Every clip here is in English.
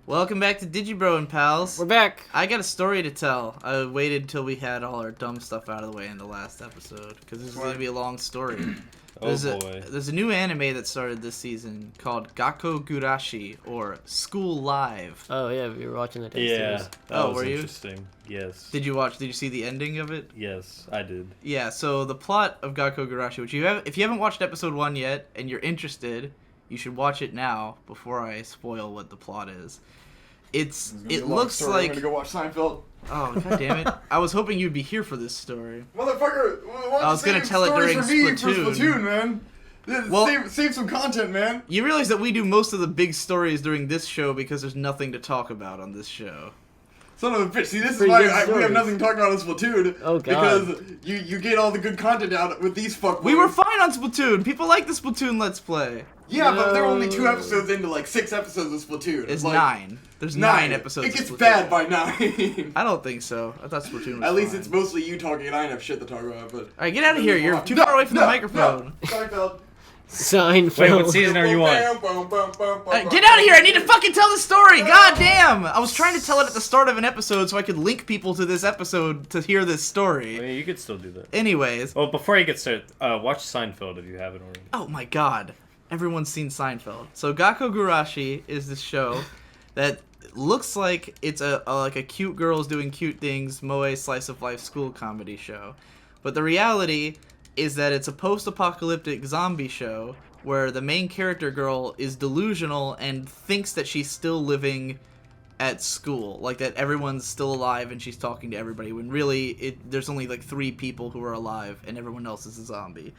Welcome back to Digibro and Pals. We're back. I got a story to tell. I waited until we had all our dumb stuff out of the way in the last episode, because this is going to be a long story. There's a new anime that started this season called Gakko Gurashi, or School Live. Oh yeah, we were watching that. Yeah, that was were you? interesting. Yes. Did you see the ending of it? Yes, I did. Yeah, so the plot of Gakko Gurashi, which if you haven't watched episode 1 yet, and you're interested, you should watch it now before I spoil what the plot is. It looks like... I'm gonna go watch Seinfeld. Oh, god damn it. I was hoping you'd be here for this story. Motherfucker, I was gonna tell it during Splatoon, man. Well, save some content, man. You realize that we do most of the big stories during this show because there's nothing to talk about on this show. Son of a bitch. See, this is Pretty why good we have stories. nothing to talk about on Splatoon. Oh, God. Because you get all the good content out with these fuckboys. We were fine on Splatoon. People like the Splatoon Let's Play. Yeah, but they're only 2 episodes into like 6 episodes of Splatoon. It's like, 9. There's 9 episodes. It gets of Splatoon. bad by 9. I don't think so. I thought Splatoon was At least fine. it's mostly you talking, and I have shit to talk about. But Alright, get out of here. You're too far away from the microphone. No. Seinfeld. Seinfeld. Wait, what season are you on? Get out of here! I need to fucking tell the story! God damn! I was trying to tell it at the start of an episode so I could link people to this episode to hear this story. Well, you could still do that. Anyways. Well, before you get started, watch Seinfeld if you haven't already. Oh my god. Everyone's seen Seinfeld. So Gakko Gurashi is this show that looks like it's like a cute girls doing cute things, moe slice of life school comedy show. But the reality is that it's a post-apocalyptic zombie show where the main character girl is delusional and thinks that she's still living at school, like that everyone's still alive and she's talking to everybody, when really there's only like 3 people who are alive and everyone else is a zombie.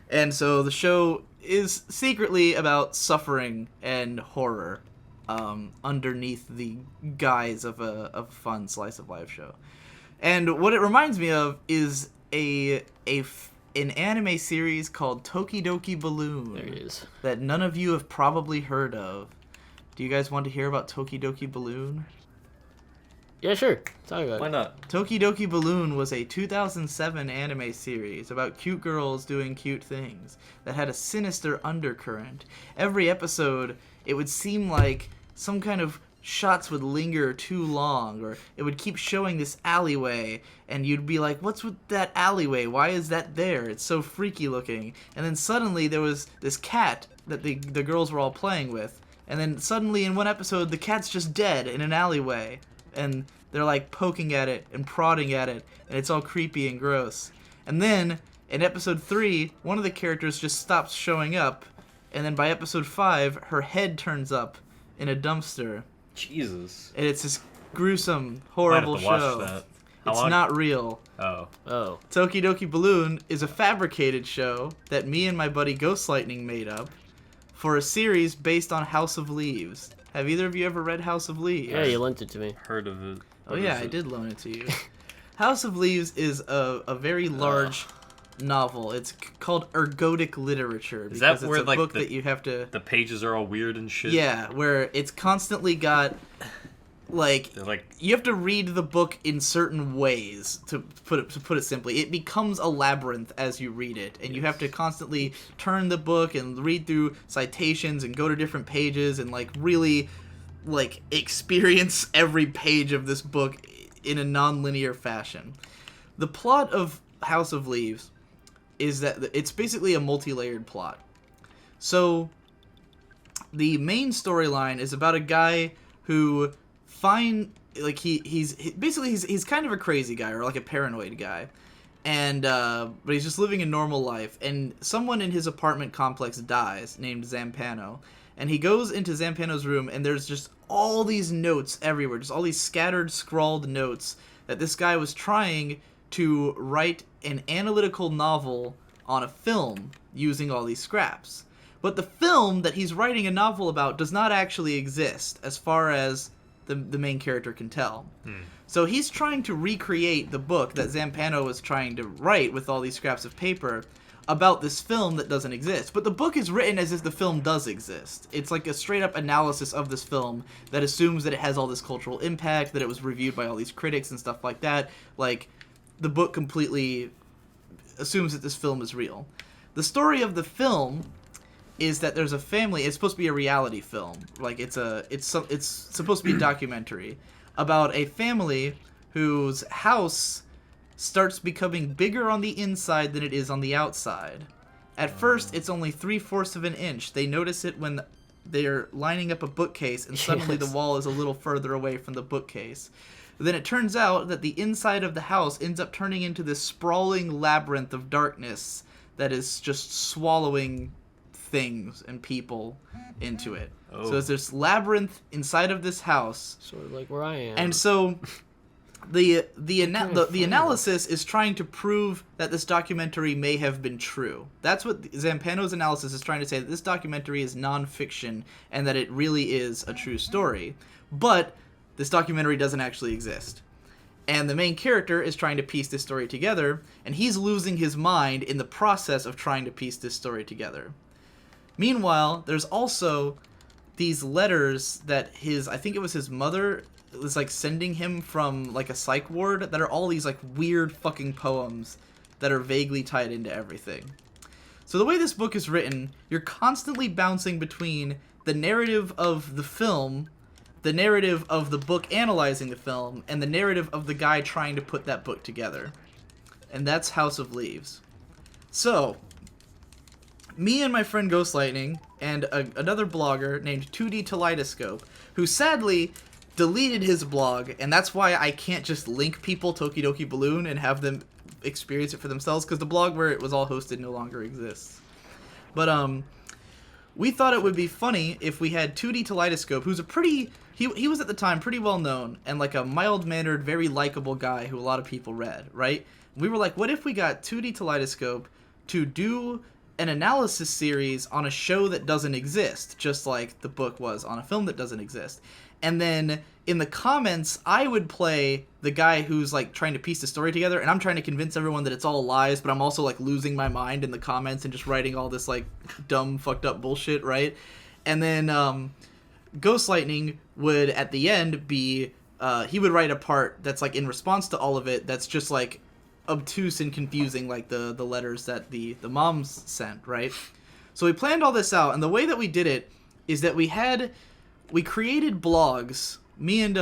And so the show is secretly about suffering and horror underneath the guise of a fun slice of life show. And what it reminds me of is an anime series called Tokidoki Balloon. There it is. That none of you have probably heard of. Do you guys want to hear about Tokidoki Balloon? Yeah, sure. Talk about Why it. not? Tokidoki Balloon was a 2007 anime series about cute girls doing cute things that had a sinister undercurrent. Every episode, it would seem like some kind of shots would linger too long, or it would keep showing this alleyway, and you'd be like, what's with that alleyway? Why is that there? It's so freaky looking. And then suddenly there was this cat that the girls were all playing with, and then suddenly in one episode the cat's just dead in an alleyway, and they're like poking at it and prodding at it, and it's all creepy and gross. And then in episode 3, one of the characters just stops showing up, and then by episode 5 her head turns up in a dumpster. Jesus. And it's this gruesome, horrible Might have to show. watch that. How It's long? not real. Oh. Oh. Tokidoki Balloon is a fabricated show that me and my buddy Ghost Lightning made up for a series based on House of Leaves. Have either of you ever read House of Leaves? Yeah, you lent it to me. Heard of it. Oh yeah, I did loan it to you. House of Leaves is a very large novel. It's called ergodic literature Is that because where, it's a like, book that you have to... The pages are all weird and shit? Yeah, where it's constantly got, like, They're like... you have to read the book in certain ways, to put it simply. It becomes a labyrinth as you read it, and you have to constantly turn the book and read through citations and go to different pages and, like, really, like, experience every page of this book in a non-linear fashion. The plot of House of Leaves is that it's basically a multi-layered plot. So the main storyline is about a guy who he's kind of a crazy guy, or like a paranoid guy, and but he's just living a normal life, and someone in his apartment complex dies named Zampano, and he goes into Zampano's room, and there's just all these notes everywhere, just all these scattered, scrawled notes that this guy was trying to write an analytical novel on a film using all these scraps. But the film that he's writing a novel about does not actually exist, as far as the main character can tell. So he's trying to recreate the book that Zampano was trying to write with all these scraps of paper about this film that doesn't exist. But the book is written as if the film does exist. It's like a straight-up analysis of this film that assumes that it has all this cultural impact, that it was reviewed by all these critics and stuff like that. Like, the book completely assumes that this film is real. The story of the film is that there's a family. It's supposed to be a reality film. Like it's supposed to be a documentary about a family whose house starts becoming bigger on the inside than it is on the outside. At first, it's only 3/4 of an inch. They notice it when they're lining up a bookcase, and suddenly the wall is a little further away from the bookcase. Then it turns out that the inside of the house ends up turning into this sprawling labyrinth of darkness that is just swallowing things and people into it. Oh. So there's this labyrinth inside of this house. Sort of like where I am. And so the analysis is trying to prove that this documentary may have been true. That's what Zampano's analysis is trying to say, that this documentary is nonfiction and that it really is a true story. But this documentary doesn't actually exist. And the main character is trying to piece this story together, and he's losing his mind in the process of trying to piece this story together. Meanwhile, there's also these letters that I think it was his mother was like sending him from like a psych ward, that are all these like weird fucking poems that are vaguely tied into everything. So the way this book is written, you're constantly bouncing between the narrative of the film, the narrative of the book analyzing the film, and the narrative of the guy trying to put that book together. And that's House of Leaves. So, me and my friend Ghost Lightning and another blogger named 2D Tolentino, who sadly deleted his blog, and that's why I can't just link people Tokidoki Balloon and have them experience it for themselves, because the blog where it was all hosted no longer exists. But we thought it would be funny if we had 2D Tolentino, who's a pretty... He was at the time pretty well known and like a mild-mannered, very likable guy who a lot of people read, right? We were like, what if we got 2D Tolentino to do an analysis series on a show that doesn't exist, just like the book was on a film that doesn't exist. And then in the comments, I would play the guy who's like trying to piece the story together, and I'm trying to convince everyone that it's all lies, but I'm also like losing my mind in the comments and just writing all this like dumb, fucked up bullshit, right? And then Ghost Lightning would at the end be he would write a part that's like in response to all of it, that's just like obtuse and confusing, like the letters that the moms sent, right? So we planned all this out, and the way that we did it is that we created blogs. Me and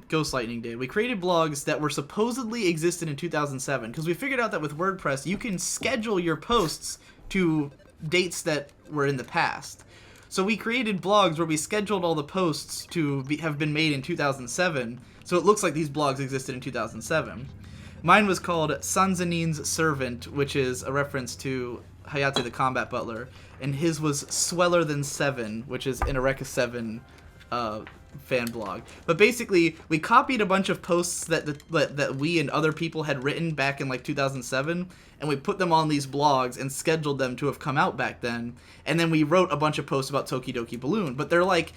Ghost Lightning did. We created blogs that were supposedly existed in 2007, because we figured out that with WordPress you can schedule your posts to dates that were in the past. So we created blogs where we scheduled all the posts to have been made in 2007, so it looks like these blogs existed in 2007. Mine was called Sanzanin's Servant, which is a reference to Hayate the Combat Butler, and his was Sweller Than 7, which is an Eureka 7 fan blog. But basically, we copied a bunch of posts that we and other people had written back in like 2007, and we put them on these blogs and scheduled them to have come out back then. And then we wrote a bunch of posts about Tokidoki Balloon, but they're like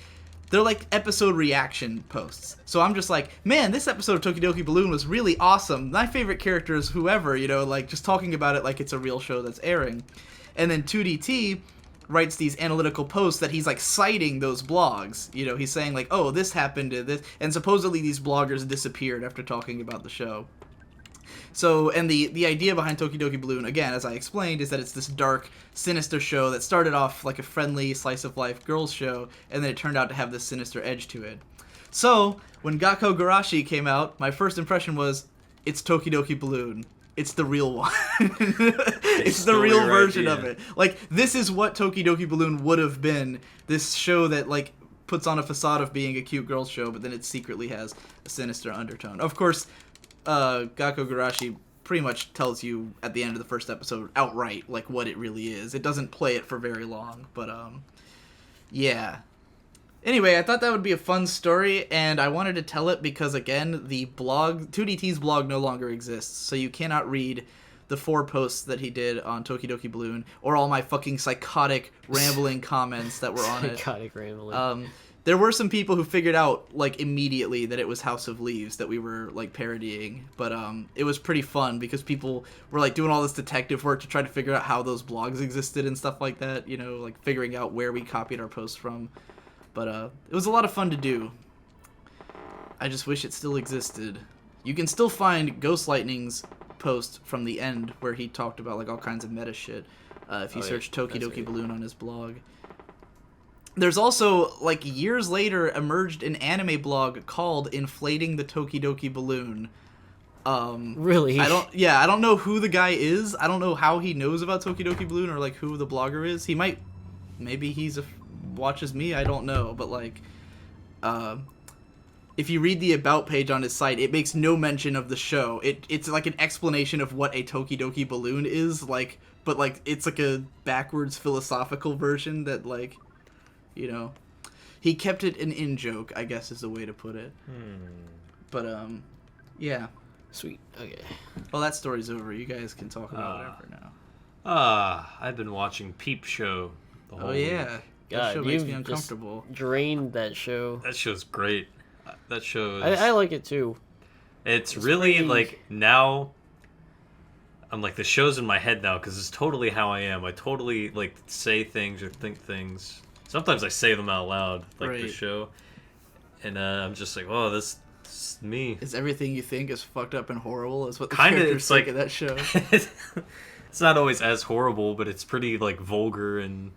episode reaction posts. So I'm just like, man, this episode of Tokidoki Balloon was really awesome. My favorite character is whoever, like just talking about it like it's a real show that's airing. And then 2DT writes these analytical posts that he's like citing those blogs. He's saying like, oh, this happened to this, and supposedly these bloggers disappeared after talking about the show. So, and the idea behind Tokidoki Balloon, again, as I explained, is that it's this dark, sinister show that started off like a friendly, slice-of-life girls show, and then it turned out to have this sinister edge to it. So, when Gakko Garashi came out, my first impression was, it's Tokidoki Balloon. It's the real one. It's the real version of it. Like, this is what Tokidoki Balloon would have been. This show that, like, puts on a facade of being a cute girls show, but then it secretly has a sinister undertone. Of course, Gakko Garashi pretty much tells you at the end of the first episode outright, like, what it really is. It doesn't play it for very long, but, yeah. Anyway, I thought that would be a fun story, and I wanted to tell it because, again, the blog, 2DT's blog no longer exists, so you cannot read the 4 posts that he did on Tokidoki Balloon, or all my fucking psychotic, rambling comments that were on it. Psychotic rambling. There were some people who figured out, like, immediately that it was House of Leaves that we were, like, parodying, but it was pretty fun because people were, like, doing all this detective work to try to figure out how those blogs existed and stuff like that, like, figuring out where we copied our posts from. But it was a lot of fun to do. I just wish it still existed. You can still find Ghost Lightning's post from the end where he talked about like all kinds of meta shit. If you search Tokidoki Balloon on his blog. There's also, like, years later emerged an anime blog called Inflating the Tokidoki Balloon. Really? I don't know who the guy is. I don't know how he knows about Tokidoki Balloon or, like, who the blogger is. He might, maybe watches me, I don't know. But, like, if you read the About page on his site, it makes no mention of the show. It's like an explanation of what a Tokidoki Balloon is, like, but, like, it's like a backwards philosophical version that, like, you know, he kept it an in-joke, I guess is the way to put it. But, yeah. Sweet. Okay. Well, that story's over. You guys can talk about whatever now. I've been watching Peep Show the whole Oh, yeah. week. That God, show makes me you've uncomfortable. just drained that show. That show's great. That show is... I like it too. It's really, pretty... like, now... I'm like, the show's in my head now, because it's totally how I am. I totally, like, say things or think things. Sometimes I say them out loud, like the Right. show. And I'm just like, oh, this is me. Is everything you think is fucked up and horrible is what the Kinda, characters it's think like- of that show. It's not always as horrible, but it's pretty, like, vulgar and...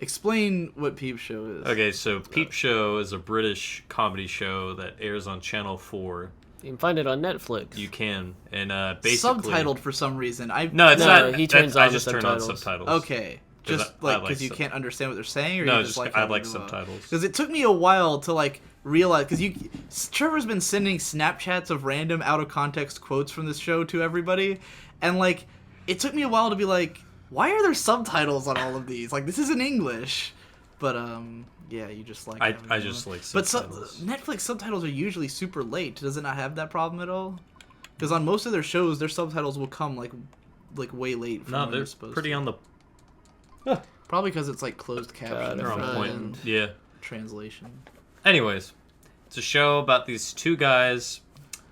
Explain what Peep Show is. Okay, so Peep Show is a British comedy show that airs on Channel 4. You can find it on Netflix. You can. And basically... Subtitled for some reason. No, it's No, not. he turns I on the just turn on subtitles. subtitles. Okay. 'Cause Just I like like because you sub- can't understand what they're saying, or No, you just like I having like them, subtitles. Because it took me a while to like realize because Trevor's been sending Snapchats of random out of context quotes from this show to everybody, and like it took me a while to be like, why are there subtitles on all of these? Like this is in English, but yeah, you just like. having I them just on. like But subtitles. Netflix subtitles are usually super late. Does it not have that problem at all? Because on most of their shows, their subtitles will come like way late. From No, when they're supposed pretty to. on the... Probably because it's like closed caption They're on Fine. point. Yeah. translation. Anyways, it's a show about these two guys,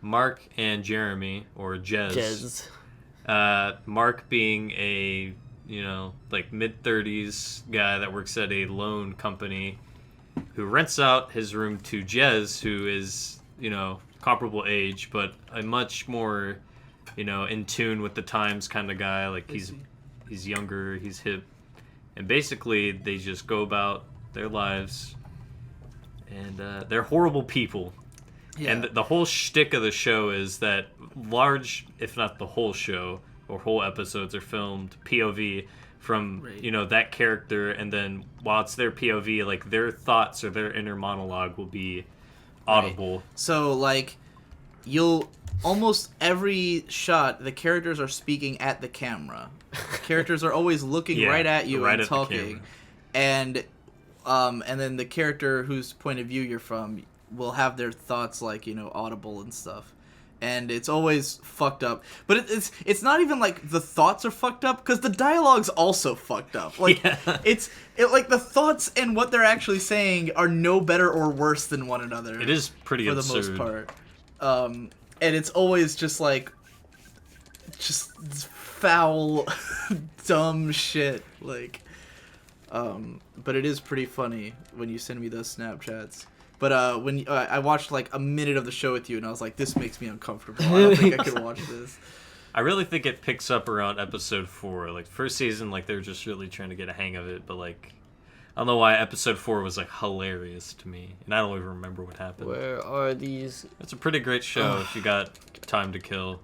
Mark and Jeremy, or Jez. Mark being a, like mid-30s guy that works at a loan company who rents out his room to Jez, who is, comparable age, but a much more, in tune with the times kind of guy. Like he's younger, he's hip. And basically, they just go about their lives, and they're horrible people. Yeah. And the whole shtick of the show is that large, if not the whole show, or whole episodes are filmed POV from, Right. that character, and then while it's their POV, like, their thoughts or their inner monologue will be audible. So like, you'll almost every shot the characters are speaking at the camera. The characters are always looking Yeah, right at you right and at the talking, camera. and then the character whose point of view you're from will have their thoughts like audible and stuff. And it's always fucked up, but it's not even like the thoughts are fucked up because the dialogue's also fucked up. Like Yeah. like the thoughts and what they're actually saying are no better or worse than one another. It is pretty for absurd. the most part, and it's always just like just foul, dumb shit. Like, but it is pretty funny when you send me those Snapchats. But when I watched like a minute of the show with you, and I was like, "This makes me uncomfortable. I don't think I could watch this." I really think it picks up around episode 4. Like, first season, like, they're just really trying to get a hang of it, but, like, I don't know why episode 4 was, like, hilarious to me, and I don't even remember what happened. Where are these? It's a pretty great show if you got time to kill.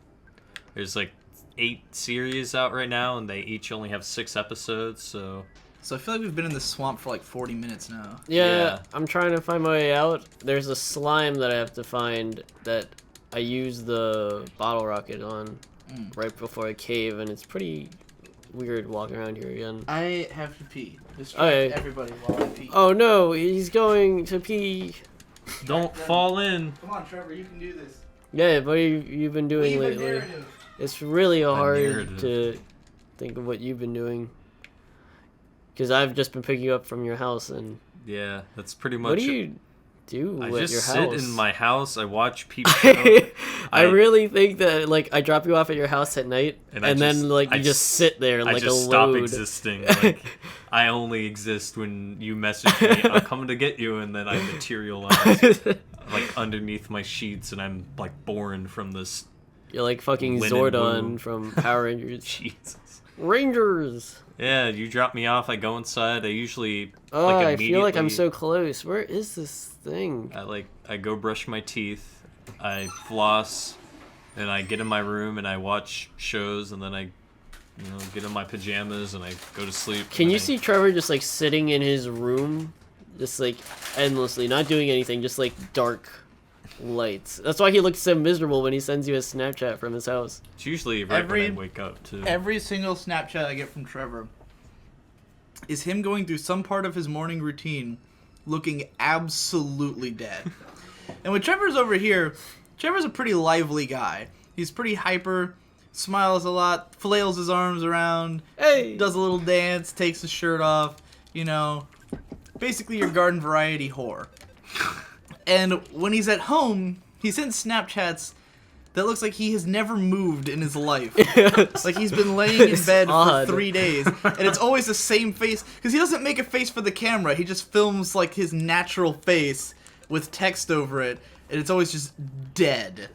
There's, like, 8 series out right now, and they each only have 6 episodes, so... So I feel like we've been in this swamp for like 40 minutes now. Yeah, I'm trying to find my way out. There's a slime that I have to find that I use the bottle rocket on right before I cave, and it's pretty weird walking around here again. I have to pee. Okay. Everybody while I pee. Oh no, he's going to pee. Don't fall in! Come on, Trevor, you can do this. Yeah, what you've been doing Leave a lately? narrative. It's really hard narrative. to think of what you've been doing. Because I've just been picking you up from your house, and Yeah, that's pretty much what do you do I at just your sit house? in my house, I watch Peep Show. I really think that like I drop you off at your house at night, And and, I then just- like I you just sit there I like just a stop load. existing. Like, I only exist when you message me, I'm coming to get you, and then I materialize like underneath my sheets, and I'm like born from this You're like fucking Linen Zordon womb. from Power Rangers. Jesus. Rangers. Yeah, you drop me off. I go inside. I usually Oh, like I feel like I'm immediately- so close. Where is this thing? I go brush my teeth. I floss, and I get in my room and I watch shows, and then I, get in my pajamas and I go to sleep. Can you see Trevor just like sitting in his room, just like endlessly, not doing anything, just like dark lights? That's why he looks so miserable when he sends you a Snapchat from his house. It's usually right when I wake up too. Every single Snapchat I get from Trevor is him going through some part of his morning routine looking absolutely dead. And when Trevor's over here, Trevor's a pretty lively guy. He's pretty hyper, smiles a lot, flails his arms around, Hey! does a little dance, takes his shirt off, basically your garden variety whore. And when he's at home, he sends Snapchats that looks like he has never moved in his life. Like he's been laying in It's bed odd. for 3 days, and it's always the same face, because he doesn't make a face for the camera. He just films like his natural face with text over it, and it's always just dead.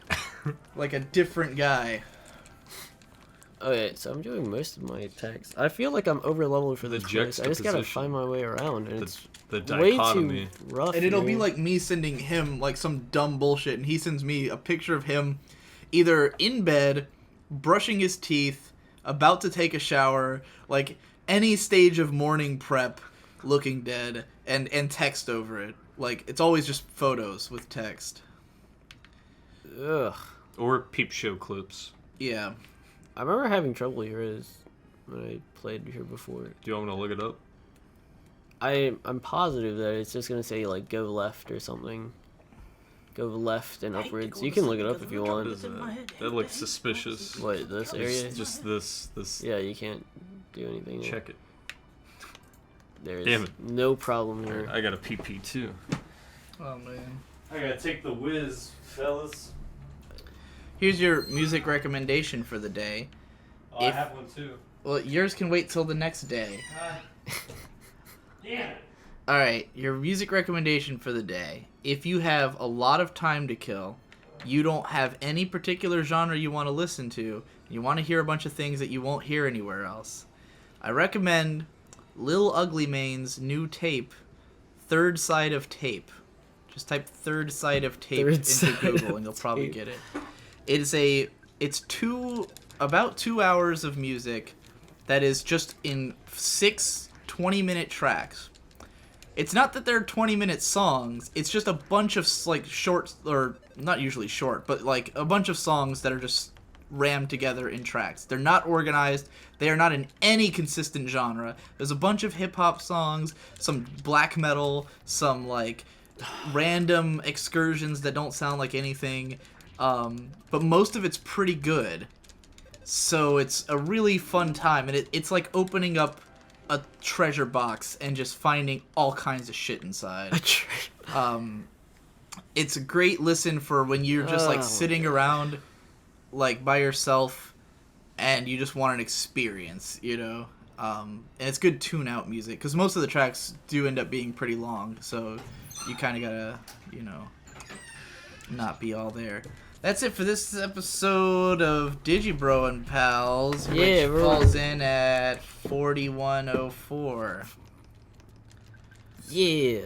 Like a different guy. Okay, so I'm doing most of my text. I feel like I'm over leveled for The this place. I just gotta juxtaposition. find my way around, and it's The way dichotomy. too rough. And it'll be here. like me sending him like some dumb bullshit, and he sends me a picture of him either in bed, brushing his teeth, about to take a shower, like any stage of morning prep, looking dead, and text over it. Like it's always just photos with text. Ugh. Or peep show clips. Yeah. I remember having trouble here when I played here before. Do you want me to look it up? I'm positive that it's just gonna say like go left or something. Go left and upwards. You can look it up if you What want. is that? That looks suspicious. What, this area? Just this. Yeah, you can't do anything. Check it. There's Damn it. no problem here. I got a PP too. Oh man. I gotta take the whiz, fellas. Here's your music recommendation for the day. Oh, If- I have one too. Well, yours can wait till the next day. Damn it. Alright, your music recommendation for the day. If you have a lot of time to kill, you don't have any particular genre you want to listen to, you want to hear a bunch of things that you won't hear anywhere else, I recommend Lil Ugly Mane's new tape, Third Side of Tape. Just type Third Side of Tape Third into Side Google of and you'll probably Tape. get it. It's about 2 hours of music that is just in 6 20-minute tracks. It's not that they're 20-minute songs, it's just a bunch of like short, or not usually short, but like a bunch of songs that are just rammed together in tracks. They're not organized, they are not in any consistent genre. There's a bunch of hip-hop songs, some black metal, some like random excursions that don't sound like anything, but most of it's pretty good. So it's a really fun time, and it's like opening up a treasure box and just finding all kinds of shit inside. It's a great listen for when you're just like Oh, sitting around like by yourself and you just want an experience, and it's good tune out music, because most of the tracks do end up being pretty long, so you kind of gotta not be all there. That's it for this episode of Digibro and Pals, which Yeah, we're- falls in at 4104. Yeah.